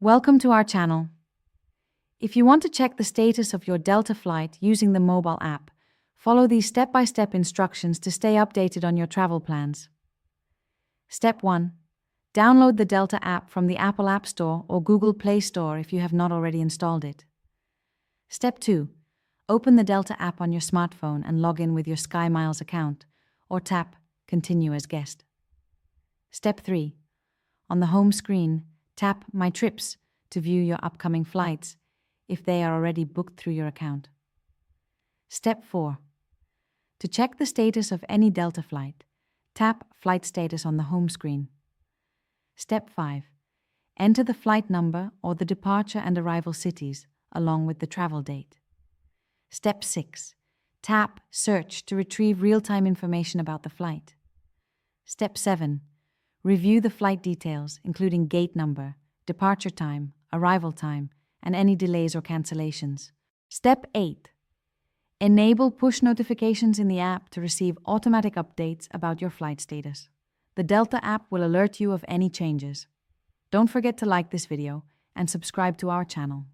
Welcome to our channel. If you want to check the status of your Delta flight using the mobile app, follow these step-by-step instructions to stay updated on your travel plans. Step 1. Download the Delta app from the Apple App Store or Google Play Store if you have not already installed it. Step 2. Open the Delta app on your smartphone and log in with your SkyMiles account, or tap Continue as Guest. Step 3. On the home screen, tap My Trips to view your upcoming flights if they are already booked through your account. Step 4. To check the status of any Delta flight, tap Flight Status on the home screen. Step 5. Enter the flight number or the departure and arrival cities along with the travel date. Step 6. Tap Search to retrieve real-time information about the flight. Step 7. Review the flight details, including gate number, departure time, arrival time, and any delays or cancellations. Step 8. Enable push notifications in the app to receive automatic updates about your flight status. The Delta app will alert you of any changes. Don't forget to like this video and subscribe to our channel.